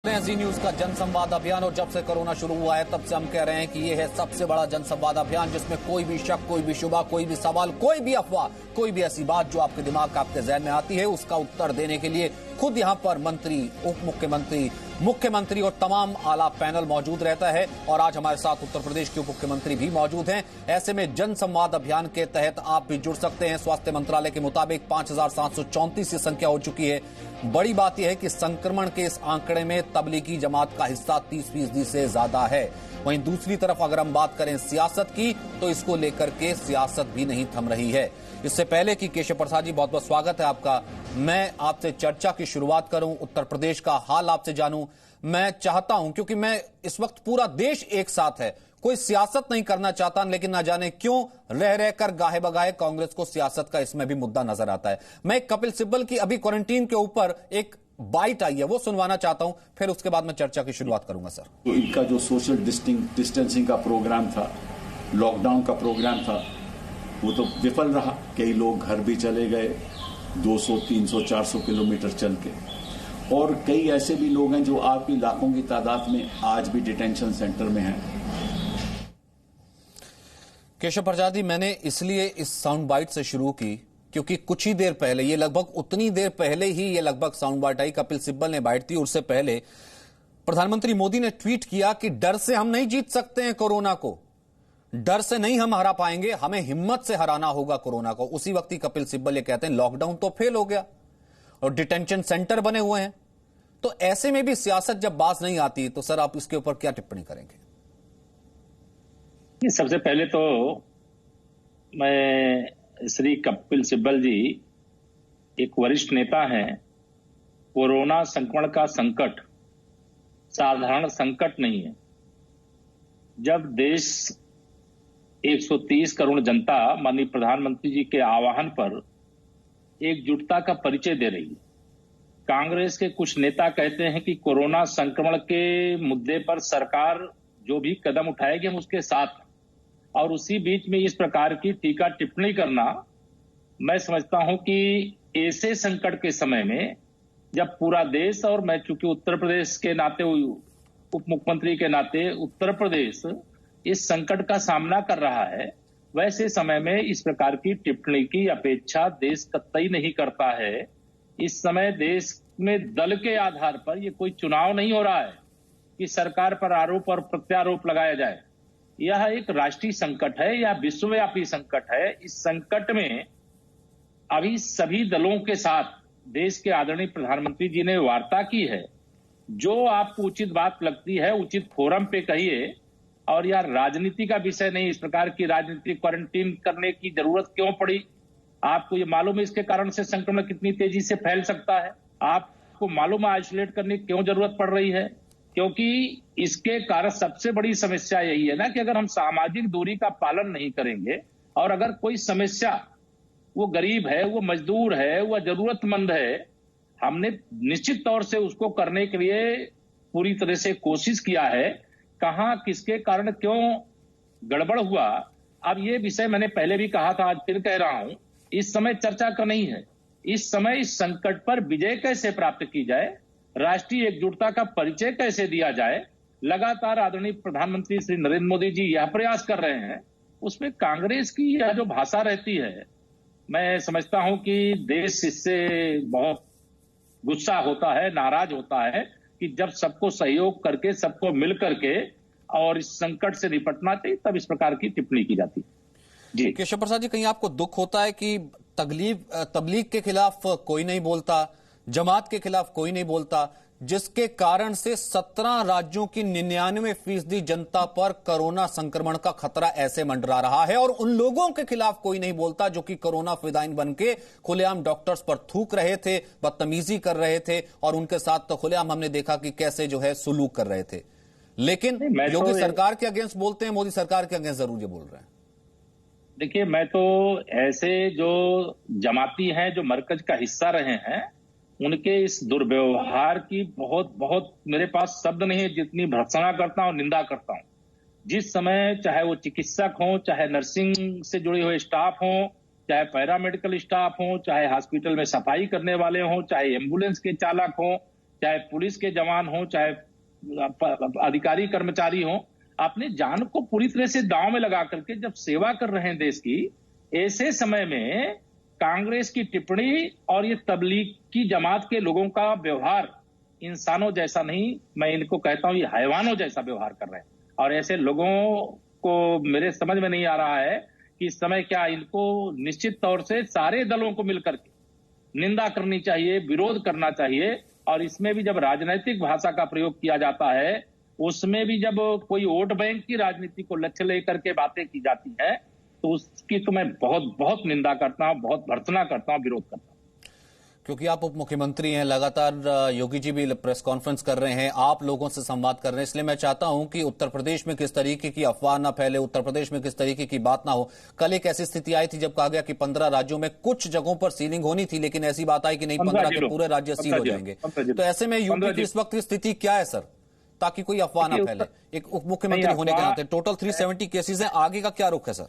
जी news का जनसंवाद अभियान। और जब से कोरोना शुरू हुआ है तब से हम कह रहे हैं कि यह है सबसे बड़ा जनसंवाद अभियान जिसमें कोई भी शक, कोई भी शुबा, कोई भी सवाल, कोई भी अफवाह, कोई भी ऐसी बात जो आपके दिमाग का, आपके जहन में आती है उसका उत्तर देने के लिए खुद यहां पर मंत्री, उप मुख्यमंत्री, मुख्यमंत्री और तमाम आला पैनल मौजूद रहता है। और आज हमारे साथ उत्तर प्रदेश के उप मुख्यमंत्री भी मौजूद हैं। ऐसे में जनसंवाद अभियान के तहत आप भी जुड़ सकते हैं। स्वास्थ्य मंत्रालय के मुताबिक 5,734 की संख्या हो चुकी है। बड़ी बात यह है कि संक्रमण के इस आंकड़े में तबलीगी जमात का हिस्सा 30% से ज्यादा है। वहीं दूसरी तरफ अगर हम बात करें सियासत की तो इसको लेकर के सियासत भी नहीं थम रही है। इससे पहले कि केशव प्रसाद जी, बहुत बहुत स्वागत है आपका। मैं आपसे चर्चा की शुरुआत करूं, उत्तर प्रदेश का हाल आपसे जानूं। मैं चाहता हूं, क्योंकि मैं इस वक्त पूरा देश एक साथ है, कोई सियासत नहीं करना चाहता, लेकिन ना जाने क्यों रह रहकर गाहे बगाहे कांग्रेस को सियासत का इसमें भी मुद्दा नजर आता है। मैं कपिल सिब्बल की अभी क्वारंटीन के ऊपर एक बाइट आई है वो सुनवाना चाहता हूं, फिर उसके बाद मैं चर्चा की शुरुआत करूंगा। सर, तो इनका जो सोशल डिस्टेंसिंग का प्रोग्राम था, लॉकडाउन का प्रोग्राम था, वो तो विफल रहा। कई लोग घर भी चले गए 200, 300, 400 किलोमीटर चल के। और कई ऐसे भी लोग हैं जो आपकी लाखों की तादाद में आज भी डिटेंशन सेंटर में हैं। केशव प्रसाद जी, मैंने इसलिए इस साउंड बाइट से शुरू की क्योंकि कुछ ही देर पहले, ये लगभग उतनी देर पहले ही ये लगभग साउंड बाइट आई, कपिल सिब्बल ने बाइट दी। उससे पहले प्रधानमंत्री मोदी ने ट्वीट किया कि डर से हम नहीं जीत सकते हैं कोरोना को, डर से नहीं हम हरा पाएंगे, हमें हिम्मत से हराना होगा कोरोना को। उसी वक्त ही कपिल सिब्बल ये कहते हैं लॉकडाउन तो फेल हो गया और डिटेंशन सेंटर बने हुए हैं। तो ऐसे में भी सियासत जब बात नहीं आती तो सर आप इसके ऊपर क्या टिप्पणी करेंगे? सबसे पहले तो मैं श्री कपिल सिब्बल जी एक वरिष्ठ नेता हैं। कोरोना संक्रमण का संकट साधारण संकट नहीं है। जब देश 130 करोड़ जनता माननीय प्रधानमंत्री जी के आह्वान पर एकजुटता का परिचय दे रही है। कांग्रेस के कुछ नेता कहते हैं कि कोरोना संक्रमण के मुद्दे पर सरकार जो भी कदम उठाएगी हम उसके साथ, और उसी बीच में इस प्रकार की टीका टिप्पणी करना, मैं समझता हूं कि ऐसे संकट के समय में जब पूरा देश, और मैं चूंकि उत्तर प्रदेश के नाते, उप मुख्यमंत्री के नाते उत्तर प्रदेश इस संकट का सामना कर रहा है, वैसे समय में इस प्रकार की टिप्पणी की अपेक्षा देश कतई नहीं करता है। इस समय देश में दल के आधार पर ये कोई चुनाव नहीं हो रहा है कि सरकार पर आरोप और प्रत्यारोप लगाया जाए। यह एक राष्ट्रीय संकट है या विश्वव्यापी संकट है। इस संकट में अभी सभी दलों के साथ देश के आदरणीय प्रधानमंत्री जी ने वार्ता की है। जो आपको उचित बात लगती है उचित फोरम पे कहिए, और यह राजनीति का विषय नहीं। इस प्रकार की राजनीतिक क्वारंटीन करने की जरूरत क्यों पड़ी? आपको ये मालूम है इसके कारण से संक्रमण कितनी तेजी से फैल सकता है? आपको मालूम है आइसोलेट करने की क्यों जरूरत पड़ रही है? क्योंकि इसके कारण सबसे बड़ी समस्या यही है ना कि अगर हम सामाजिक दूरी का पालन नहीं करेंगे, और अगर कोई समस्या, वो गरीब है, वो मजदूर है, वो जरूरतमंद है, हमने निश्चित तौर से उसको करने के लिए पूरी तरह से कोशिश किया है। कहां किसके कारण क्यों गड़बड़ हुआ, अब ये विषय मैंने पहले भी कहा था, आज फिर कह रहा हूं, इस समय चर्चा का नहीं है। इस समय इस संकट पर विजय कैसे प्राप्त की जाए, राष्ट्रीय एकजुटता का परिचय कैसे दिया जाए, लगातार आदरणीय प्रधानमंत्री श्री नरेंद्र मोदी जी यह प्रयास कर रहे हैं। उसमें कांग्रेस की यह जो भाषा रहती है, मैं समझता हूं कि देश इससे बहुत गुस्सा होता है, नाराज होता है कि जब सबको सहयोग करके, सबको मिल करके और इस संकट से निपटना चाहिए, तब इस प्रकार की टिप्पणी की जाती है। जी केशव प्रसाद जी, कहीं आपको दुख होता है कि तबलीग के खिलाफ कोई नहीं बोलता, जमात के खिलाफ कोई नहीं बोलता, जिसके कारण से 17 राज्यों की 99% जनता पर कोरोना संक्रमण का खतरा ऐसे मंडरा रहा है, और उन लोगों के खिलाफ कोई नहीं बोलता जो कि कोरोना फिदाइन बनके खुलेआम डॉक्टर्स पर थूक रहे थे, बदतमीजी कर रहे थे, और उनके साथ तो खुलेआम हमने देखा कि कैसे जो है सुलूक कर रहे थे। लेकिन योगी सरकार के अगेंस्ट बोलते हैं, मोदी सरकार के अगेंस्ट जरूर ये बोल रहे हैं। देखिए, मैं तो ऐसे जो जमाती हैं, जो मरकज का हिस्सा रहे हैं, उनके इस दुर्व्यवहार की बहुत बहुत मेरे पास शब्द नहीं है जितनी भर्त्सना करता हूं, निंदा करता हूं। जिस समय चाहे वो चिकित्सक हों, चाहे नर्सिंग से जुड़े हुए स्टाफ हों, चाहे पैरामेडिकल स्टाफ हों, चाहे हॉस्पिटल में सफाई करने वाले हों, चाहे एम्बुलेंस के चालक हों, चाहे पुलिस के जवान हो, चाहे अधिकारी कर्मचारी हो, अपने जान को पूरी तरह से दांव में लगा करके जब सेवा कर रहे हैं देश की, ऐसे समय में कांग्रेस की टिप्पणी और ये तबलीग की जमात के लोगों का व्यवहार इंसानों जैसा नहीं, मैं इनको कहता हूं ये हैवानों जैसा व्यवहार कर रहे हैं। और ऐसे लोगों को मेरे समझ में नहीं आ रहा है कि इस समय क्या इनको निश्चित तौर से सारे दलों को मिलकर के निंदा करनी चाहिए, विरोध करना चाहिए। और इसमें भी जब राजनीतिक भाषा का प्रयोग किया जाता है, उसमें भी जब कोई वोट बैंक की राजनीति को लक्ष्य लेकर के बातें की जाती है, तो उसकी तो मैं बहुत बहुत निंदा करता हूं, बहुत भर्त्सना करता हूं, विरोध करता हूं। क्योंकि आप उप मुख्यमंत्री हैं, लगातार योगी जी भी प्रेस कॉन्फ्रेंस कर रहे हैं, आप लोगों से संवाद कर रहे हैं, इसलिए मैं चाहता हूं कि उत्तर प्रदेश में किस तरीके की अफवाह ना फैले, उत्तर प्रदेश में किस तरीके की बात ना हो। कल एक ऐसी स्थिति आई थी जब कहा गया कि 15 राज्यों में कुछ जगहों पर सीलिंग होनी थी, लेकिन ऐसी बात आई कि नहीं, 15 के पूरे राज्य सील हो जाएंगे। तो ऐसे में यूपी की इस वक्त की स्थिति क्या है सर, ताकि कोई अफवाह ना फैले? एक उप मुख्यमंत्री होने के नाते टोटल 370 केसेज हैं, आगे का क्या रुख है सर?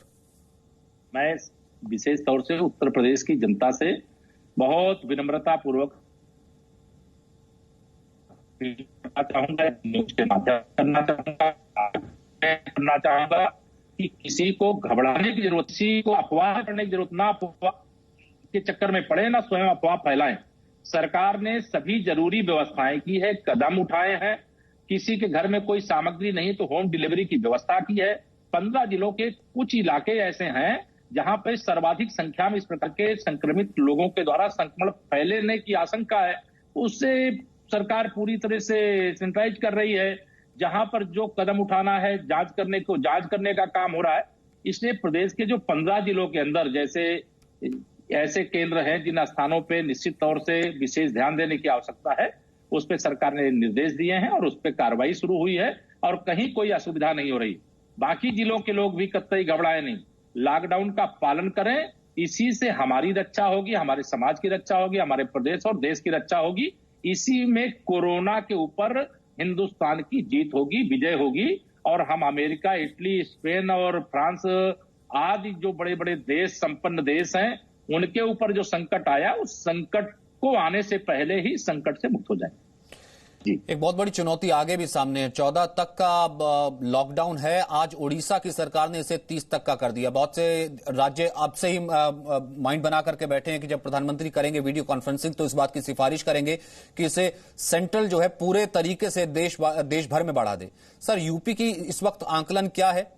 मैं विशेष तौर से उत्तर प्रदेश की जनता से बहुत विनम्रता पूर्वक चाहूंगा, न्यूज के माध्यम करना चाहूंगा कि किसी को घबराने की जरूरत, किसी को अफवाह करने की जरूरत ना, अफवाह के चक्कर में पड़े, ना स्वयं अफवाह फैलाएं। सरकार ने सभी जरूरी व्यवस्थाएं की है, कदम उठाए हैं। किसी के घर में कोई सामग्री नहीं तो होम डिलीवरी की व्यवस्था की है। 15 जिलों के कुछ इलाके ऐसे हैं जहां पर सर्वाधिक संख्या में इस प्रकार के संक्रमित लोगों के द्वारा संक्रमण फैलने की आशंका है। उससे सरकार पूरी तरह से सैनिटाइज कर रही है। जहां पर जो कदम उठाना है, जांच करने का काम हो रहा है। इसलिए प्रदेश के जो 15 जिलों के अंदर जैसे ऐसे केंद्र हैं जिन स्थानों पे निश्चित तौर से विशेष ध्यान देने की आवश्यकता है, उस पर सरकार ने निर्देश दिए हैं और उस पर कार्रवाई शुरू हुई है और कहीं कोई असुविधा नहीं हो रही। बाकी जिलों के लोग भी कतई घबराए नहीं, लॉकडाउन का पालन करें। इसी से हमारी रक्षा होगी, हमारे समाज की रक्षा होगी, हमारे प्रदेश और देश की रक्षा होगी। इसी में कोरोना के ऊपर हिंदुस्तान की जीत होगी, विजय होगी। और हम अमेरिका, इटली, स्पेन और फ्रांस आदि जो बड़े बड़े देश, संपन्न देश हैं, उनके ऊपर जो संकट आया, उस संकट को आने से पहले ही संकट से मुक्त हो जाए। एक बहुत बड़ी चुनौती आगे भी सामने है। 14 तक का लॉकडाउन है। आज उड़ीसा की सरकार ने इसे 30 तक का कर दिया। बहुत से राज्य अब से ही माइंड बना करके बैठे हैं कि जब प्रधानमंत्री करेंगे वीडियो कॉन्फ्रेंसिंग तो इस बात की सिफारिश करेंगे कि इसे सेंट्रल जो है पूरे तरीके से देश भर में बढ़ा दे। सर, यूपी की इस वक्त आंकलन क्या है?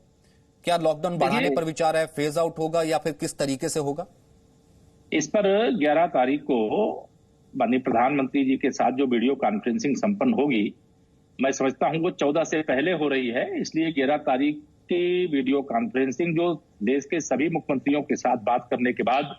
क्या लॉकडाउन बढ़ाने पर विचार है, फेज आउट होगा या फिर किस तरीके से होगा? इस पर 11 तारीख को माननीय प्रधानमंत्री जी के साथ जो वीडियो कॉन्फ्रेंसिंग संपन्न होगी, मैं समझता हूं वो 14 से पहले हो रही है। इसलिए 11 तारीख की वीडियो कॉन्फ्रेंसिंग जो देश के सभी मुख्यमंत्रियों के साथ बात करने के बाद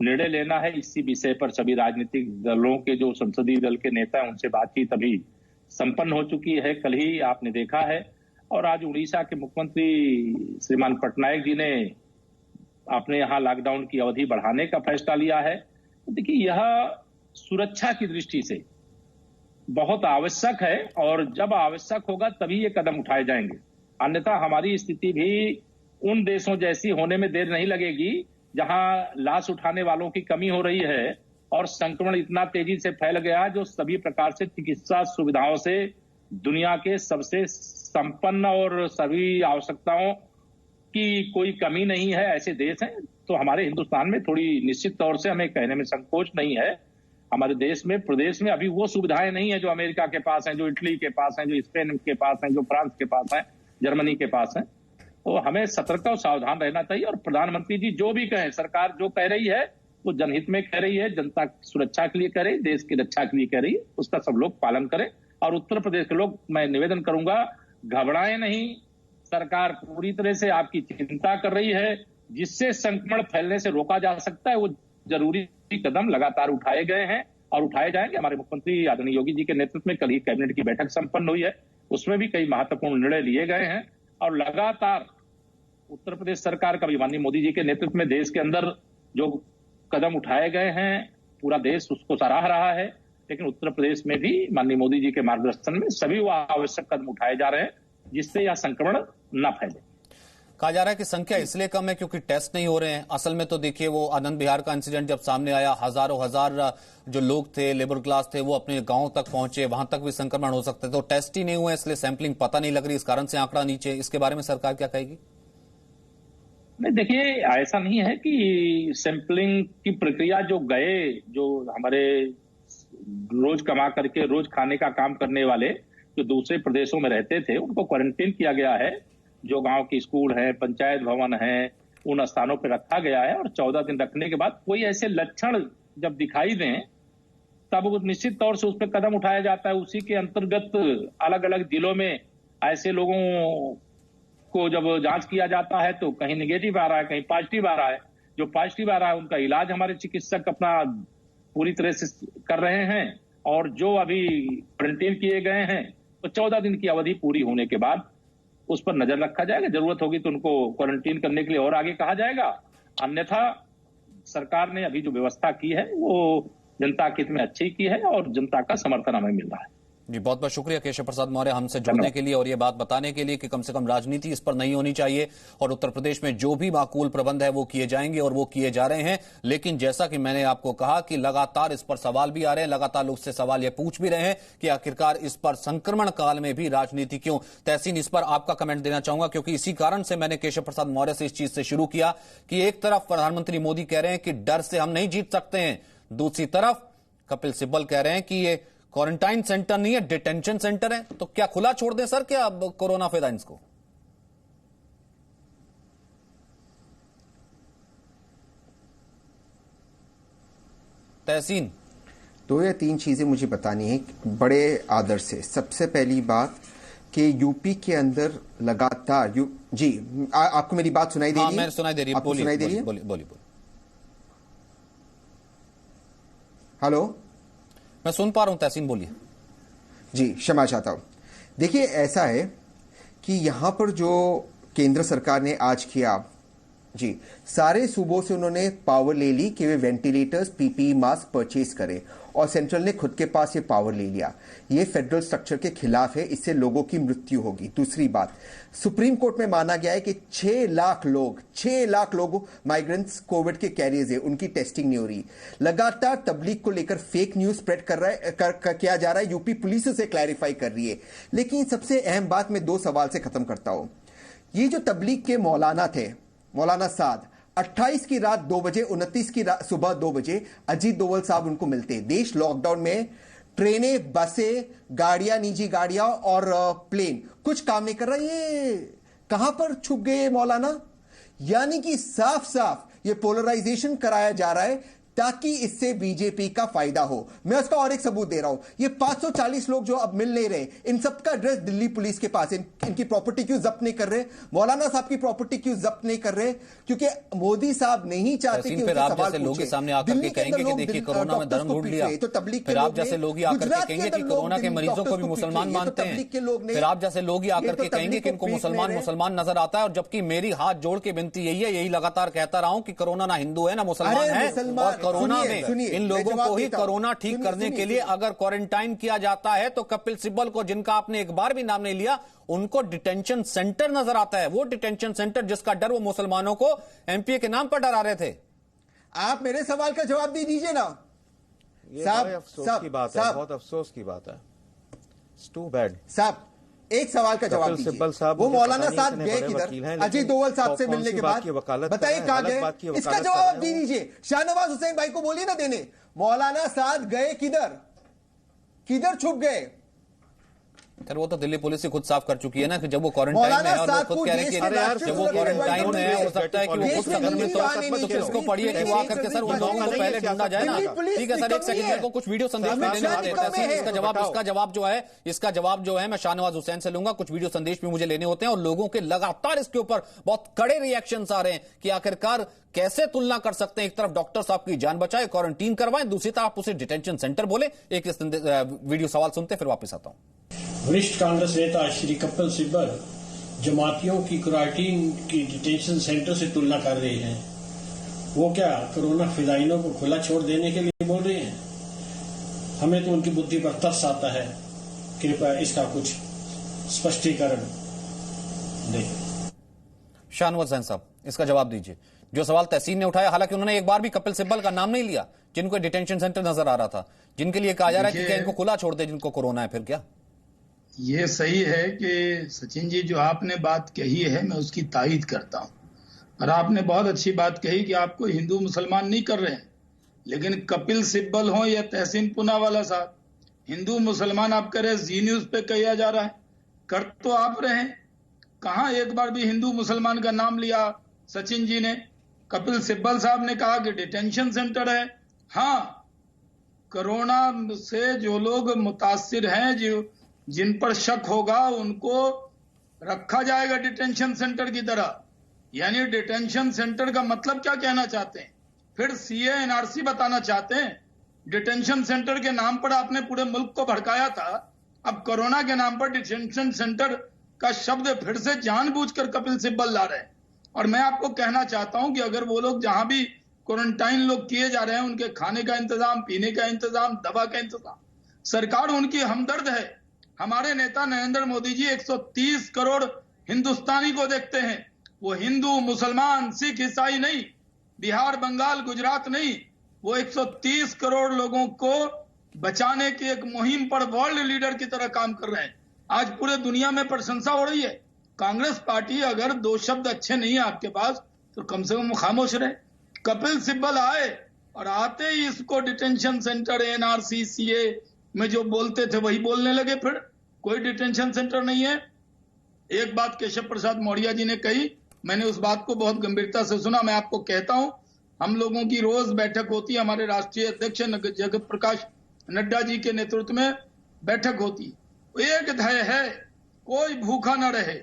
निर्णय लेना है, इसी विषय पर सभी राजनीतिक दलों के जो संसदीय दल के नेता हैं उनसे बातचीत अभी संपन्न हो चुकी है, कल ही आपने देखा है। और आज उड़ीसा के मुख्यमंत्री श्रीमान पटनायक जी ने अपने यहाँ लॉकडाउन की अवधि बढ़ाने का फैसला लिया है। तो देखिए, यह सुरक्षा की दृष्टि से बहुत आवश्यक है और जब आवश्यक होगा तभी ये कदम उठाए जाएंगे। अन्यथा हमारी स्थिति भी उन देशों जैसी होने में देर नहीं लगेगी जहां लाश उठाने वालों की कमी हो रही है और संक्रमण इतना तेजी से फैल गया जो सभी प्रकार से चिकित्सा सुविधाओं से दुनिया के सबसे संपन्न और सभी आवश्यकताओं की कोई कमी नहीं है, ऐसे देश हैं। तो हमारे हिंदुस्तान में थोड़ी निश्चित तौर से हमें कहने में संकोच नहीं है। हमारे देश में, प्रदेश में अभी वो सुविधाएं नहीं है जो अमेरिका के पास हैं, जो इटली के पास हैं, जो स्पेन के पास हैं, जो फ्रांस के पास हैं, जर्मनी के पास हैं। तो हमें सतर्क और सावधान रहना चाहिए। और प्रधानमंत्री जी जो भी कहें, सरकार जो कह रही है वो जनहित में कह रही है, जनता की सुरक्षा के लिए कह रही है, देश की रक्षा के लिए कह रही है, उसका सब लोग पालन करें। और उत्तर प्रदेश के लोग, मैं निवेदन करूंगा, घबराएं नहीं। सरकार पूरी तरह से आपकी चिंता कर रही है। जिससे संक्रमण फैलने से रोका जा सकता है वो जरूरी कदम लगातार उठाए गए हैं और उठाए जाएंगे। हमारे मुख्यमंत्री आदरणीय योगी जी के नेतृत्व में कल ही कैबिनेट की बैठक संपन्न हुई है, उसमें भी कई महत्वपूर्ण निर्णय लिए गए हैं। और लगातार उत्तर प्रदेश सरकार का भी माननीय मोदी जी के नेतृत्व में देश के अंदर जो कदम उठाए गए हैं, पूरा देश उसको सराह रहा है। लेकिन उत्तर प्रदेश में भी माननीय मोदी जी के मार्गदर्शन में सभी वो आवश्यक कदम उठाए जा रहे हैं जिससे यह संक्रमण न फैले। कहा जा रहा है कि संख्या इसलिए कम है क्योंकि टेस्ट नहीं हो रहे हैं। असल में तो देखिए, वो आनंद विहार का इंसिडेंट जब सामने आया, हजार जो लोग थे, लेबर क्लास थे, वो अपने गांव तक पहुंचे, वहां तक भी संक्रमण हो सकते थे। तो टेस्ट ही नहीं हुए, इसलिए सैंपलिंग पता नहीं लग रही, इस कारण से आंकड़ा नीचे। इसके बारे में सरकार क्या कहेगी? नहीं, देखिए, ऐसा नहीं है कि सैंपलिंग की प्रक्रिया जो हमारे रोज कमा करके रोज खाने का काम करने वाले जो दूसरे प्रदेशों में रहते थे, उनको क्वारंटीन किया गया है। जो गांव के स्कूल है, पंचायत भवन है, उन स्थानों पर रखा गया है और 14 दिन रखने के बाद कोई ऐसे लक्षण जब दिखाई दें तब निश्चित तौर से उस पर कदम उठाया जाता है। उसी के अंतर्गत अलग अलग जिलों में ऐसे लोगों को जब जांच किया जाता है तो कहीं नेगेटिव आ रहा है, कहीं पॉजिटिव आ रहा है। जो पॉजिटिव आ रहा है उनका इलाज हमारे चिकित्सक अपना पूरी तरह से कर रहे हैं, और जो अभी क्वारंटीन किए गए हैं तो 14 दिन की अवधि पूरी होने के बाद उस पर नजर रखा जाएगा। जरूरत होगी तो उनको क्वारंटीन करने के लिए और आगे कहा जाएगा। अन्यथा सरकार ने अभी जो व्यवस्था की है वो जनता के हित में अच्छी की है और जनता का समर्थन हमें मिल रहा है। जी, बहुत बहुत शुक्रिया केशव प्रसाद मौर्य हमसे जुड़ने के लिए और ये बात बताने के लिए कि कम से कम राजनीति इस पर नहीं होनी चाहिए और उत्तर प्रदेश में जो भी माकूल प्रबंध है वो किए जाएंगे और वो किए जा रहे हैं। लेकिन जैसा कि मैंने आपको कहा कि लगातार इस पर सवाल भी आ रहे हैं, लगातार लोग से सवाल ये पूछ भी रहे हैं कि आखिरकार इस पर संक्रमण काल में भी राजनीति क्यों। तहसीन, इस पर आपका कमेंट देना चाहूंगा क्योंकि इसी कारण से मैंने केशव प्रसाद मौर्य से इस चीज से शुरू किया कि एक तरफ प्रधानमंत्री मोदी कह रहे हैं कि डर से हम नहीं जीत सकते हैं, दूसरी तरफ कपिल सिब्बल कह रहे हैं कि ये क्वारंटाइन सेंटर नहीं है, डिटेंशन सेंटर है। तो क्या खुला छोड़ दें सर क्या अब कोरोना फेदाइंस को? तहसीन, 2 या 3 चीजें मुझे बतानी है बड़े आदर से। सबसे पहली बात कि यूपी के अंदर लगातार जी आपको मेरी बात सुनाई दे रही है? मैंने सुनाई दे रही है, बोलिए। हेलो, मैं सुन पा रहा हूं तहसीन, बोलिए। जी, क्षमा चाहता हूं। देखिए, ऐसा है कि यहां पर जो केंद्र सरकार ने आज किया, जी, सारे सूबों से उन्होंने पावर ले ली कि वे वेंटिलेटर्स, पीपीई मास्क परचेज करें और सेंट्रल ने खुद के पास ये पावर ले लिया। ये फेडरल स्ट्रक्चर के खिलाफ है, इससे लोगों की मृत्यु होगी। दूसरी बात, सुप्रीम कोर्ट में माना गया है कि 6 लाख लोग माइग्रेंट्स कोविड के कैरियर्स है, उनकी टेस्टिंग नहीं हो रही। लगातार तबलीग को लेकर फेक न्यूज स्प्रेड किया जा रहा है, यूपी पुलिस उसे क्लैरिफाई कर रही है। लेकिन सबसे अहम बात मैं 2 सवाल से खत्म करता हूं। ये जो तबलीग के मौलाना थे, मौलाना साद, 28 की रात 2 बजे, 29 की सुबह 2 बजे अजीत दोवल साहब उनको मिलते हैं। देश लॉकडाउन में ट्रेनें, बसें, गाड़ियां, निजी गाड़ियां और प्लेन कुछ काम नहीं कर रहा। ये कहां पर छुप गए मौलाना? यानी कि साफ साफ ये पोलराइजेशन कराया जा रहा है ताकि इससे बीजेपी का फायदा हो। मैं उसका और एक सबूत दे रहा हूं। ये 540 लोग जो अब मिल नहीं रहे, इन सबका एड्रेस दिल्ली पुलिस के पास है। इनकी प्रॉपर्टी क्यों जब्त नहीं कर रहे? मौलाना साहब की प्रॉपर्टी क्यों जब्त नहीं कर रहे? क्योंकि मोदी साहब नहीं चाहते कि फिर आप जैसे लोग के सामने आकर के कहेंगे कि देखिए कोरोना में धर्म ढूंढ लिया, तो तबलीग फिर आप जैसे लोग ही आकर के कहेंगे कि कोरोना के मरीजों को भी मुसलमान मानते हैं। फिर आप जैसे लोग ही आकर के कहेंगे कि इनको मुसलमान नजर आता है। और जबकि मेरी हाथ जोड़ के विनती यही है, यही लगातार कहता रहा हूं कि कोरोना ना हिंदू है ना मुसलमान है, और कोरोना में इन लोगों को ही कोरोना ठीक करने के लिए अगर क्वारंटाइन किया जाता है तो कपिल सिब्बल को, जिनका आपने एक बार भी नाम नहीं लिया, उनको डिटेंशन सेंटर नजर आता है। वो डिटेंशन सेंटर जिसका डर वो मुसलमानों को एमपीए के नाम पर डरा रहे थे। आप मेरे सवाल का जवाब दे दीजिए ना। साहब, अफसोस की बात है, बहुत अफसोस की बात है। It's too bad. साहब, एक सवाल का जवाब दीजिए। वो मौलाना साहब गए किधर? अजीत दोवल साहब से मिलने के बाद बताइए कहां गए? इसका जवाब आप दे दीजिए। शाहनवाज हुसैन भाई को बोलिए ना देने। मौलाना साहब गए किधर छुप गए? खैर वो तो दिल्ली पुलिस ही खुद साफ कर चुकी है ना कि जब वो क्वारंटाइन में है और वो खुद कह रहे हैं कि जब वो क्वारंटाइन में है, हो सकता है कि वो खुद संक्रमित हो, तो फिर उसको पढ़िए कि वो आकर के सर उन लोगों को पहले ढूंढा जाए ना। ठीक है सर, एक सेकंड, मेरे को कुछ वीडियो संदेश में लेने होते हैं। इसका जवाब जो है मैं शाहनवाज हुसैन से लूंगा। कुछ वीडियो संदेश भी मुझे लेने होते हैं और लोगों के लगातार इसके वीडियो बहुत कड़े रिएक्शन आ रहे हैं कि आखिरकार कैसे तुलना कर सकते हैं। एक तरफ डॉक्टर साहब की जान बचाए, क्वारंटीन करवाएं, दूसरी तरफ उसे डिटेंशन सेंटर बोले। एक वीडियो सवाल सुनते फिर वापस आता हूं। वरिष्ठ कांग्रेस नेता श्री कपिल सिब्बल जमातियों की क्वारंटीन की डिटेंशन सेंटर से तुलना कर रहे हैं। वो क्या कोरोना फिदाइनों को खुला छोड़ देने के लिए बोल रहे हैं? हमें तो उनकी बुद्धि पर तरस आता है। कृपया इसका कुछ स्पष्टीकरण दें। शाहनवाज हुसैन साहब, इसका जवाब दीजिए। जो सवाल तहसीन ने उठाया, हालांकि उन्होंने एक बार भी कपिल सिब्बल का नाम नहीं लिया, जिनको डिटेंशन सेंटर नजर आ रहा था, जिनके लिए कहा जा रहा है कि क्या इनको खुला छोड़ दे जिनको कोरोना है, फिर क्या? ये सही है कि सचिन जी जो आपने बात कही है मैं उसकी तायीद करता हूं, और आपने बहुत अच्छी बात कही कि आपको हिंदू मुसलमान नहीं कर रहे हैं, लेकिन कपिल सिब्बल हो या तहसीन पूनावाला साहब, हिंदू मुसलमान आप कह रहे हैं, जी न्यूज पे कहा जा रहा है, कर तो आप रहे हैं। कहां एक बार भी हिंदू मुसलमान का नाम लिया सचिन जी ने? कपिल सिब्बल साहब ने कहा कि डिटेंशन सेंटर है। हाँ, कोरोना से जो लोग मुतासिर हैं, जो जिन पर शक होगा उनको रखा जाएगा डिटेंशन सेंटर की तरह। यानी डिटेंशन सेंटर का मतलब क्या कहना चाहते हैं? फिर सीए एनआरसी बताना चाहते हैं? डिटेंशन सेंटर के नाम पर आपने पूरे मुल्क को भड़काया था, अब कोरोना के नाम पर डिटेंशन सेंटर का शब्द फिर से जानबूझकर कपिल सिब्बल ला रहे हैं। और मैं आपको कहना चाहता हूं कि अगर वो लोग जहां भी क्वारंटाइन लोग किए जा रहे हैं, उनके खाने का इंतजाम, पीने का इंतजाम, दवा का इंतजाम, सरकार उनकी हमदर्द है। हमारे नेता नरेंद्र मोदी जी 130 करोड़ हिंदुस्तानी को देखते हैं। वो हिंदू, मुसलमान, सिख, ईसाई नहीं, बिहार, बंगाल, गुजरात नहीं, वो 130 करोड़ लोगों को बचाने की एक मुहिम पर वर्ल्ड लीडर की तरह काम कर रहे हैं। आज पूरे दुनिया में प्रशंसा हो रही है। कांग्रेस पार्टी अगर दो शब्द अच्छे नहीं है आपके पास तो कम से कम खामोश रहे। कपिल सिब्बल आए और आते ही इसको डिटेंशन सेंटर, एनआरसी, सीए में जो बोलते थे वही बोलने लगे। फिर कोई डिटेंशन सेंटर नहीं है। एक बात केशव प्रसाद मौर्य जी ने कही, मैंने उस बात को बहुत गंभीरता से सुना। मैं आपको कहता हूं, हम लोगों की रोज बैठक होती है, हमारे राष्ट्रीय अध्यक्ष जगत प्रकाश नड्डा जी के नेतृत्व में बैठक होती है। एक ध्येय है, कोई भूखा न रहे,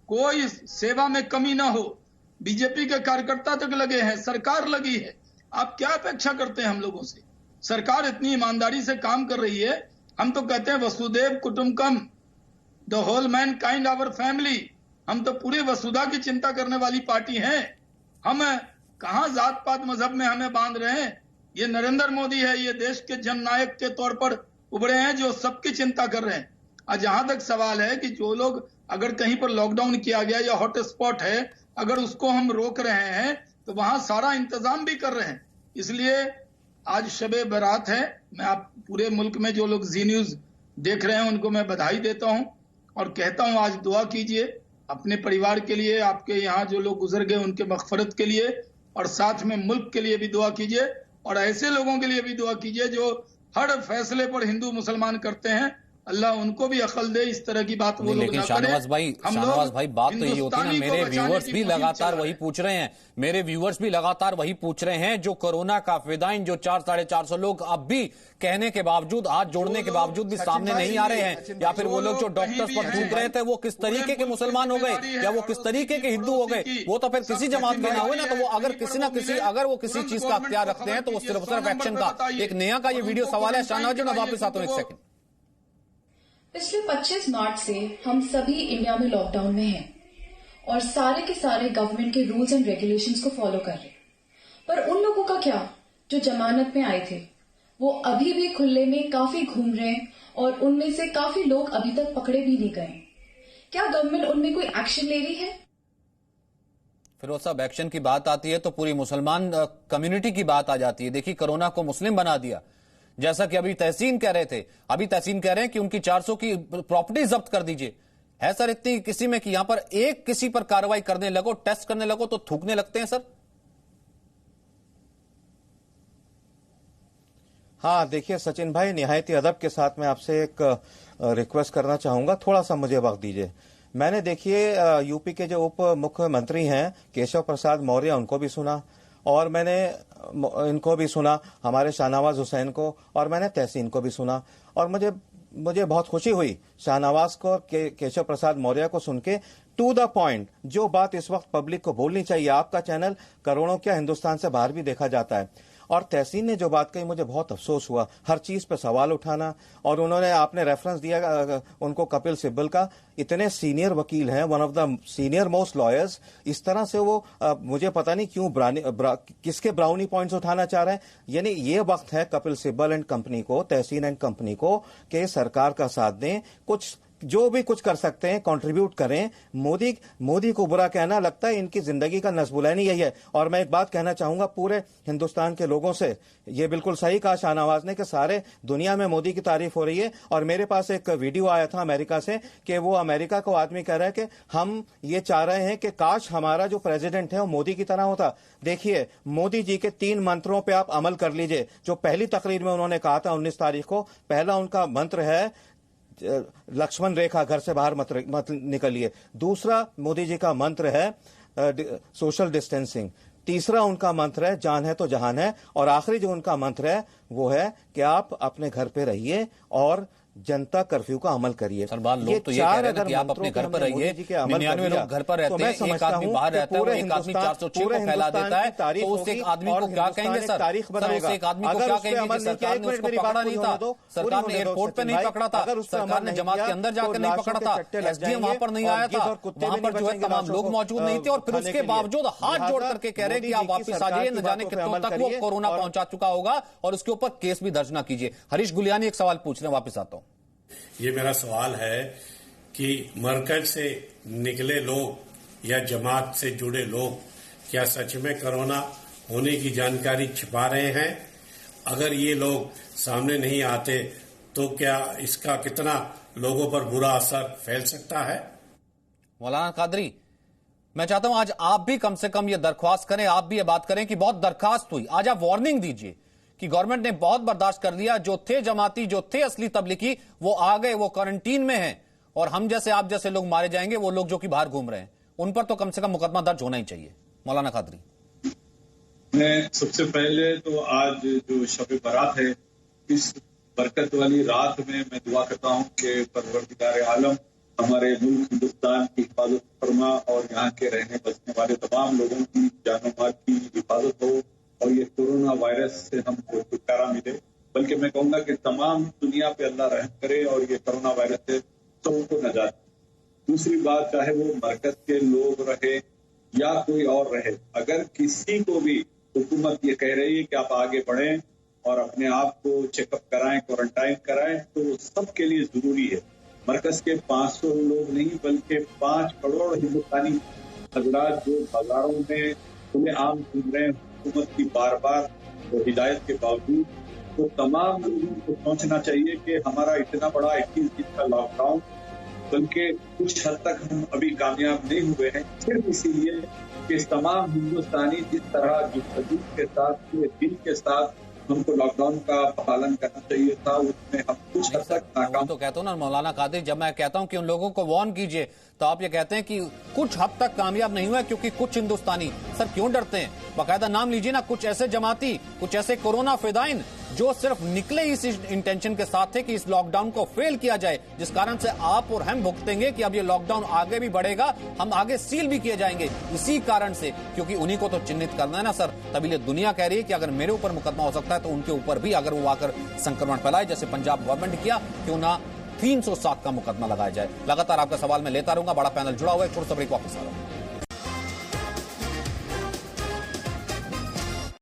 कोई सेवा में कमी ना हो। बीजेपी के कार्यकर्ता तक लगे हैं, सरकार लगी है। आप क्या अपेक्षा करते हैं हम लोगों से? सरकार इतनी ईमानदारी से काम कर रही है। हम तो कहते हैं वसुदेव कुटुंबकम, the whole mankind our family. हम तो पूरे वसुधा की चिंता करने वाली पार्टी हैं। हम कहां जात पात मजहब में हमें बांध रहे हैं? ये नरेंद्र मोदी है, ये देश के जननायक के तौर पर उभरे हैं जो सबकी चिंता कर रहे हैं। और जहां तक सवाल है कि जो लोग अगर कहीं पर लॉकडाउन किया गया या हॉटस्पॉट है, अगर उसको हम रोक रहे हैं तो वहां सारा इंतजाम भी कर रहे हैं। इसलिए आज शबे बारात है। मैं आप पूरे मुल्क में जो लोग जी न्यूज देख रहे हैं उनको मैं बधाई देता हूं और कहता हूं आज दुआ कीजिए अपने परिवार के लिए, आपके यहाँ जो लोग गुजर गए उनके मगफरत के लिए, और साथ में मुल्क के लिए भी दुआ कीजिए और ऐसे लोगों के लिए भी दुआ कीजिए जो हर फैसले पर हिंदू मुसलमान करते हैं। अल्लाह उनको भी अकल दे, इस तरह की बात वो लोग ना करें। शाहनवाज भाई बात तो ये होती है ना, मेरे व्यूअर्स भी लगातार वही पूछ रहे हैं, जो कोरोना का फिदाइन जो 400-450 लोग अब भी कहने के बावजूद, हाथ जोड़ने के बावजूद भी सामने नहीं आ रहे हैं, या फिर वो लोग जो डॉक्टर्स पर थूक रहे थे वो किस तरीके के मुसलमान हो गए या वो किस तरीके के हिंदू हो गए, वो तो फिर किसी जमात के ना हुए ना। तो वो अगर किसी ना किसी अगर वो किसी चीज का अख्तियार रखते हैं तो वो सिर्फ एक्शन का एक नया का ये वीडियो सवाल है। शाहनवाज जी मैं वापस आता हूं एक सेकंड। पिछले 25 मार्च से हम सभी इंडिया में लॉकडाउन में हैं और सारे के सारे गवर्नमेंट के रूल्स एंड रेगुलेशंस को फॉलो कर रहे हैं। पर उन लोगों का क्या जो जमानत में आए थे, वो अभी भी खुले में काफी घूम रहे हैं और उनमें से काफी लोग अभी तक पकड़े भी नहीं गए। क्या गवर्नमेंट उनमें कोई एक्शन ले रही है? फिरोज साहब, एक्शन की बात आती है तो पूरी मुसलमान कम्युनिटी की बात आ जाती है। देखिए, कोरोना को मुस्लिम बना दिया, जैसा कि अभी तहसीन कह रहे थे। अभी तहसीन कह रहे हैं कि उनकी 400 की प्रॉपर्टी जब्त कर दीजिए। है सर इतनी किसी में कि यहां पर एक किसी पर कार्रवाई करने लगो, टेस्ट करने लगो तो थूकने लगते हैं सर? हाँ, देखिए सचिन भाई, निहायती अदब के साथ मैं आपसे एक रिक्वेस्ट करना चाहूंगा, थोड़ा सा मुझे वक्त दीजिए। मैंने देखिए यूपी के जो उप मुख्यमंत्री हैं केशव प्रसाद मौर्य, उनको भी सुना और मैंने इनको भी सुना, हमारे शाहनवाज हुसैन को, और मैंने तहसीन को भी सुना। और मुझे बहुत खुशी हुई शाहनवाज को और केशव प्रसाद मौर्य को सुन के। टू द पॉइंट, जो बात इस वक्त पब्लिक को बोलनी चाहिए। आपका चैनल करोड़ों क्या हिंदुस्तान से बाहर भी देखा जाता है। और तहसीन ने जो बात कही मुझे बहुत अफसोस हुआ, हर चीज पे सवाल उठाना। और उन्होंने, आपने रेफरेंस दिया उनको कपिल सिब्बल का, इतने सीनियर वकील हैं, one of the senior most lawyers, इस तरह से वो मुझे पता नहीं क्यों किसके ब्राउनी पॉइंट्स उठाना चाह रहे हैं। यानी ये वक्त है कपिल सिब्बल एंड कंपनी को, तहसीन एंड कंपनी को, कि सरकार का साथ दें, कुछ जो भी कुछ कर सकते हैं कंट्रीब्यूट करें। मोदी को बुरा कहना लगता है इनकी जिंदगी का नस्बुलैनी यही है। और मैं एक बात कहना चाहूंगा पूरे हिंदुस्तान के लोगों से, ये बिल्कुल सही कहा शाहनवाज ने कि सारे दुनिया में मोदी की तारीफ हो रही है। और मेरे पास एक वीडियो आया था अमेरिका से कि वो अमेरिका को आदमी कह रहा है कि हम ये चाह रहे हैं कि काश हमारा जो प्रेसिडेंट है वो मोदी की तरह होता। देखिए, मोदी जी के 3 मंत्रों पे आप अमल कर लीजिए जो पहली तकरीर में उन्होंने कहा था 19 तारीख को। पहला उनका मंत्र है लक्ष्मण रेखा, घर से बाहर मत निकलिए। दूसरा मोदी जी का मंत्र है सोशल डिस्टेंसिंग। तीसरा उनका मंत्र है जान है तो जहान है। और आखिरी जो उनका मंत्र है वो है कि आप अपने घर पे रहिए और जनता कर्फ्यू का अमल करिए। लोग तो ये कह रहे हैं कि आप अपने घर पर रहिए, 99 लोग घर पर रहते हैं, एक आदमी बाहर रहता है, एक आदमी 406 को फैला देता है, तो उस एक आदमी को क्या कहेंगे सर? उस एक आदमी को क्या कहेंगे कि सरकार ने उसको पकड़ा नहीं था, सरकार ने एयरपोर्ट पे नहीं पकड़ा था, सरकार ने जमात के अंदर जाकर नहीं पकड़ा था, एसडीएम वहां पर नहीं आया था, वहां पर जो है तमाम लोग मौजूद नहीं थे, और फिर उसके बावजूद हाथ जोड़ करके कह रहे हैं कि आप वापिस आ जाइए, न जाने कितनों तक वो कोरोना पहुंचा चुका होगा और उसके ऊपर केस भी दर्ज ना कीजिए। हरीश गुलियानी एक सवाल पूछ रहे हैं, वापिस आता हूं। ये मेरा सवाल है कि मरकज से निकले लोग या जमात से जुड़े लोग क्या सच में कोरोना होने की जानकारी छिपा रहे हैं? अगर ये लोग सामने नहीं आते तो क्या इसका कितना लोगों पर बुरा असर फैल सकता है? मौलाना कादरी, मैं चाहता हूं आज आप भी कम से कम ये दरख्वास्त करें, आप भी ये बात करें कि बहुत दरखास्त हुई, आज आप वार्निंग दीजिए कि गवर्नमेंट ने बहुत बर्दाश्त कर लिया, जो थे जमाती, जो थे असली तबलीगी वो आ गए, वो क्वारंटीन में हैं, और हम जैसे आप जैसे लोग मारे जाएंगे, वो लोग जो कि बाहर घूम रहे हैं, उन पर तो कम से कम मुकदमा दर्ज होना ही चाहिए। मौलाना कादरी, मैं सबसे पहले तो आज जो शब बारात है, इस बरकत वाली रात में मैं दुआ करता हूं कि परवरदिगार आलम हमारे मुल्क हिंदुस्तान की हिफाजत फरमा और यहाँ के रहने बसने वाले तमाम लोगों की जान माल की हिफाजत हो और ये कोरोना वायरस से हमको छुटकारा मिले। बल्कि मैं कहूंगा कि तमाम दुनिया पे अल्लाह रहम करे और ये कोरोना वायरस से सबको नजात। दूसरी बात, चाहे वो मरकज के लोग रहे या कोई और रहे, अगर किसी को भी हुकूमत ये कह रही है कि आप आगे बढ़ें और अपने आप को चेकअप कराएं, क्वारंटाइन कराएं, तो सबके लिए जरूरी है। मरकज के 500 लोग नहीं बल्कि 5 करोड़ हिंदुस्तानी हजरात जो बाजारों में खुले आम घूम रहे हैं हुकूमत की बार बार हिदायत के बावजूद, तो तमाम लोगों को सोचना चाहिए कि हमारा इतना बड़ा 21 दिन का लॉकडाउन, बल्कि कुछ हद तक हम अभी कामयाब नहीं हुए हैं, सिर्फ इसीलिए कि तमाम हिंदुस्तानी जिस तरह जुस्तजू के साथ, पूरे दिल के साथ हमको लॉकडाउन का पालन करना चाहिए था, उसमें हम कुछ हद तक नाकाम। तो कहता हूं ना मौलाना कादिर, जब मैं कहता हूं कि उन लोगों को वार्न कीजिए, तो आप ये कहते हैं कि कुछ हद तक कामयाब नहीं हुआ क्योंकि कुछ हिंदुस्तानी। सर क्यों डरते हैं? बाकायदा नाम लीजिए ना, कुछ ऐसे जमाती, कुछ ऐसे कोरोना फिदाइन जो सिर्फ निकले इस इंटेंशन के साथ थे कि इस लॉकडाउन को फेल किया जाए, जिस कारण से आप और हम भुगतेंगे कि अब ये लॉकडाउन आगे भी बढ़ेगा, हम आगे सील भी किए जाएंगे इसी कारण से, क्योंकि उन्हीं को तो चिन्हित करना है ना सर। तभी दुनिया कह रही है कि अगर मेरे ऊपर मुकदमा हो सकता है तो उनके ऊपर भी अगर वो आकर संक्रमण फैलाए, जैसे पंजाब गवर्नमेंट किया, क्यों ना 307 का मुकदमा लगाया जाए। लगातार आपका सवाल मैं लेता रहूंगा, बड़ा पैनल जुड़ा हुआ है, छोटे से ब्रेक, वापस आ रहा हूं।